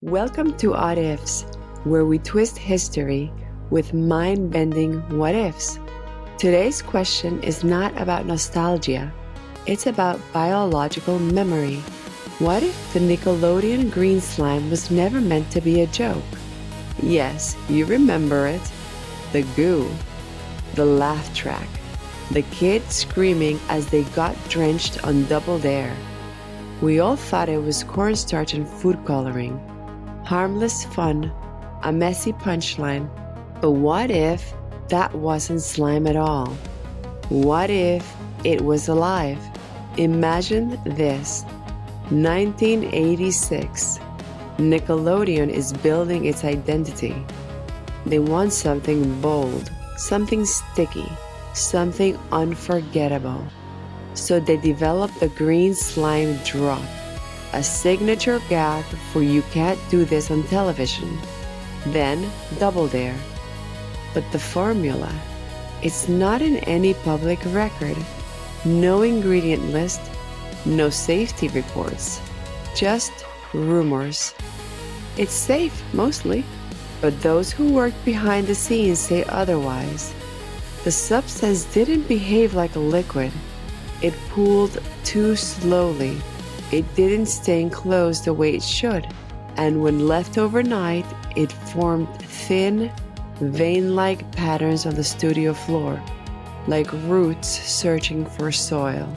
Welcome to Odd Ifs, where we twist history with mind-bending what ifs. Today's question is not about nostalgia, it's about biological memory. What if the Nickelodeon green slime was never meant to be a joke? Yes, you remember it. The goo, the laugh track, the kids screaming as they got drenched on Double Dare. We all thought it was cornstarch and food coloring. Harmless fun, a messy punchline. But what if that wasn't slime at all? What if it was alive? Imagine this. 1986. Nickelodeon is building its identity. They want something bold, something sticky, something unforgettable. So they developed the green slime drop, a signature gag for you can't do this on television. Then Double Dare. But the formula, it's not in any public record. No ingredient list, no safety reports, just rumors. It's safe, mostly, but those who work behind the scenes say otherwise. The substance didn't behave like a liquid. It pooled too slowly. It didn't stay enclosed the way it should, and when left overnight, it formed thin, vein-like patterns on the studio floor, like roots searching for soil.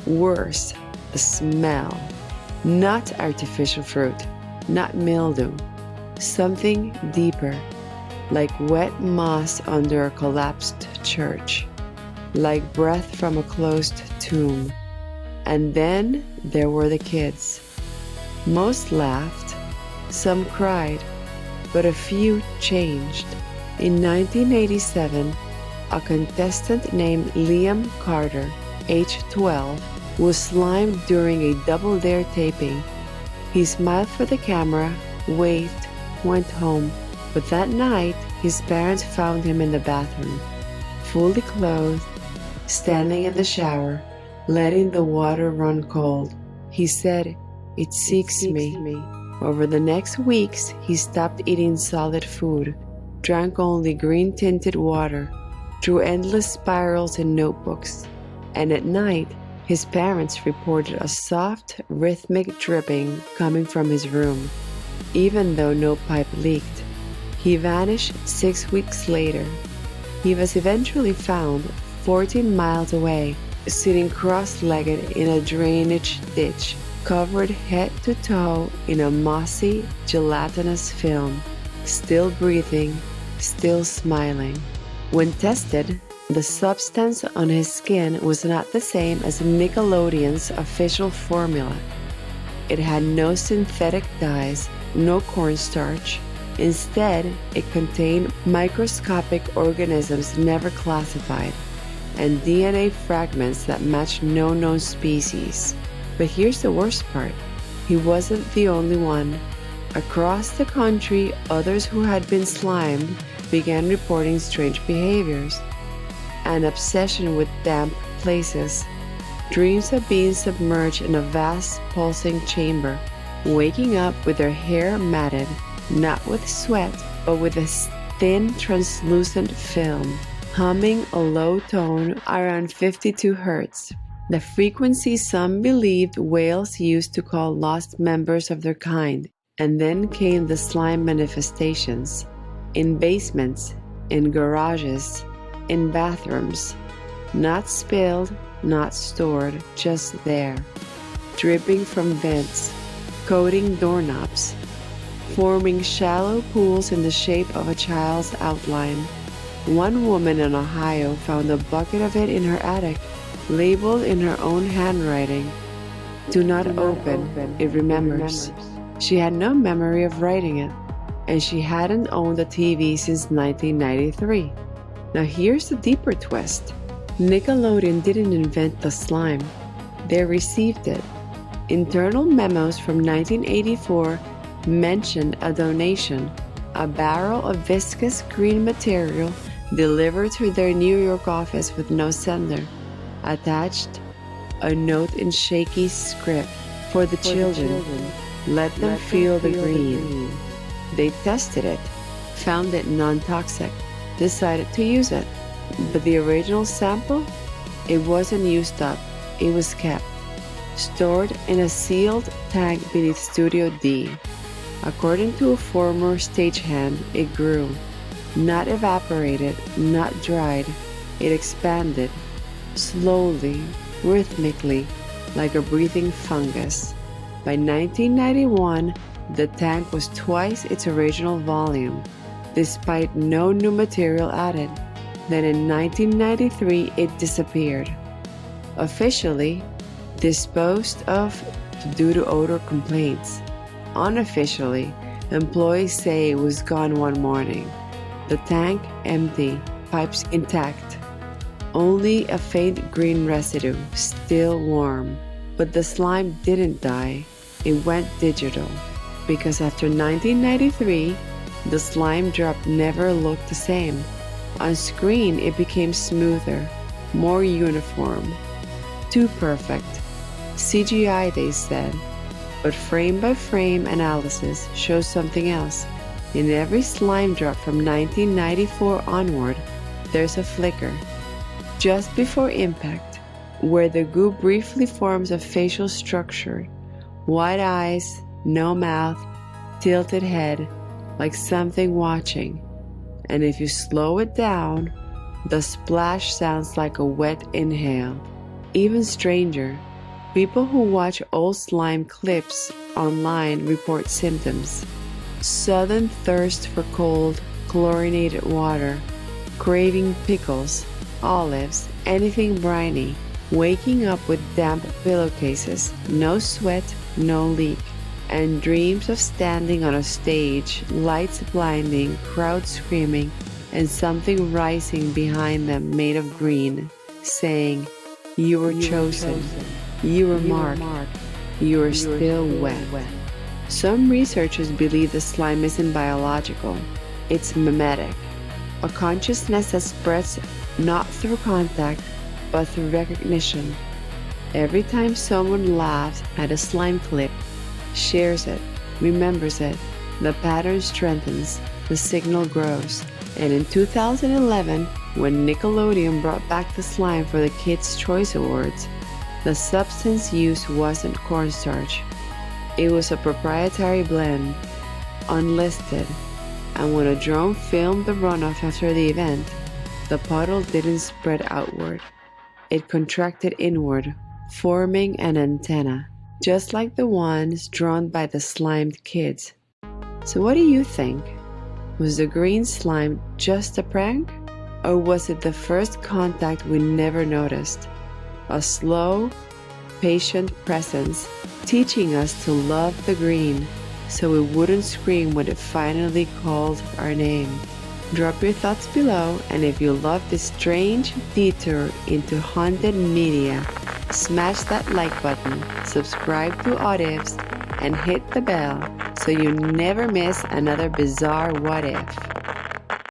Worse, the smell. Not artificial fruit, not mildew. Something deeper, like wet moss under a collapsed church, like breath from a closed tomb. And then there were the kids. Most laughed, some cried, but a few changed. In 1987, a contestant named Liam Carter, age 12, was slimed during a Double Dare taping. He smiled for the camera, waved, went home, but that night his parents found him in the bathroom, fully clothed, standing in the shower, letting the water run cold. He said, "It seeks me." Over the next weeks, he stopped eating solid food, drank only green-tinted water, drew endless spirals in notebooks, and at night, his parents reported a soft, rhythmic dripping coming from his room, even though no pipe leaked. He vanished 6 weeks later. He was eventually found 14 miles away, sitting cross-legged in a drainage ditch, covered head to toe in a mossy, gelatinous film, still breathing, still smiling. When tested, the substance on his skin was not the same as Nickelodeon's official formula. It had no synthetic dyes, no cornstarch. Instead, it contained microscopic organisms never classified, and DNA fragments that matched no known species. But here's the worst part. He wasn't the only one. Across the country, others who had been slimed began reporting strange behaviors. An obsession with damp places. Dreams of being submerged in a vast pulsing chamber, waking up with their hair matted, not with sweat, but with a thin translucent film, humming a low tone around 52 hertz, the frequency some believed whales used to call lost members of their kind. And then came the slime manifestations, in basements, in garages, in bathrooms, not spilled, not stored, just there, dripping from vents, coating doorknobs, forming shallow pools in the shape of a child's outline. One woman in Ohio found a bucket of it in her attic, labeled in her own handwriting. "Do not open," it remembers. She had no memory of writing it, and she hadn't owned a TV since 1993. Now here's the deeper twist. Nickelodeon didn't invent the slime. They received it. Internal memos from 1984 mentioned a donation, a barrel of viscous green material delivered to their New York office with no sender. Attached, a note in shaky script for the children. Let them feel the green. They tested it, found it non-toxic, decided to use it. But the original sample? It wasn't used up, it was kept, stored in a sealed tank beneath Studio D. According to a former stagehand, it grew. Not evaporated, not dried, it expanded, slowly, rhythmically, like a breathing fungus. By 1991, the tank was twice its original volume, despite no new material added. Then in 1993, it disappeared. Officially, disposed of due to odor complaints. Unofficially, employees say it was gone one morning. The tank empty, pipes intact. Only a faint green residue, still warm. But the slime didn't die, it went digital. Because after 1993, the slime drop never looked the same. On screen, it became smoother, more uniform. Too perfect. CGI, they said. But frame-by-frame analysis shows something else. In every slime drop from 1994 onward, there's a flicker. Just before impact, where the goo briefly forms a facial structure. Wide eyes, no mouth, tilted head, like something watching. And if you slow it down, the splash sounds like a wet inhale. Even stranger, people who watch old slime clips online report symptoms. Sudden thirst for cold, chlorinated water, craving pickles, olives, anything briny, waking up with damp pillowcases, no sweat, no leak, and dreams of standing on a stage, lights blinding, crowd screaming, and something rising behind them made of green, saying, "You were chosen, you were marked, you are still wet." Some researchers believe the slime isn't biological, it's memetic, a consciousness that spreads not through contact, but through recognition. Every time someone laughs at a slime clip, shares it, remembers it, the pattern strengthens, the signal grows. And in 2011, when Nickelodeon brought back the slime for the Kids' Choice Awards, the substance used wasn't cornstarch. It was a proprietary blend, unlisted, and when a drone filmed the runoff after the event, the puddle didn't spread outward. It contracted inward, forming an antenna, just like the ones drawn by the slimed kids. So what do you think? Was the green slime just a prank? Or was it the first contact we never noticed? A slow, patient presence teaching us to love the green so we wouldn't scream when it finally called our name. Drop your thoughts below, and if you love this strange detour into haunted media, smash that like button, subscribe to Odifs, and hit the bell so you never miss another bizarre what if.